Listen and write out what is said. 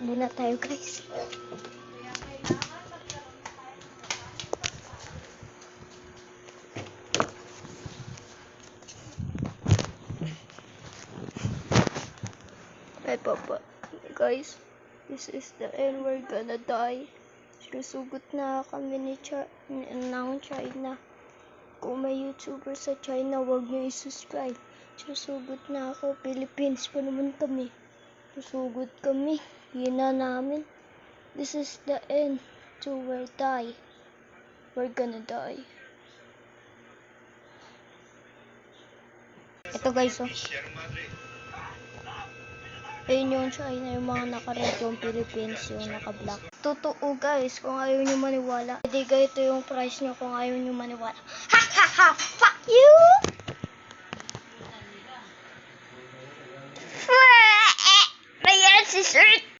Muna tayo guys. Ay papa. Guys, this is the end. We're gonna die. Susugot na kami ng China. Kung may YouTuber sa China, huwag nyo i-subscribe. Susugot na ako. Philippines pa naman kami. Susugot kami. Yun na namin. This is the end. We'll die. We're gonna die. Ito guys, oh. Ayun yung China, yung mga naka-red, yung Philippines, yung naka-black. Totoo guys, kung ayaw nyo maniwala. Hindi ito yung price nyo kung ayaw nyo maniwala. Ha ha ha! Fuck you! May yan si shirt!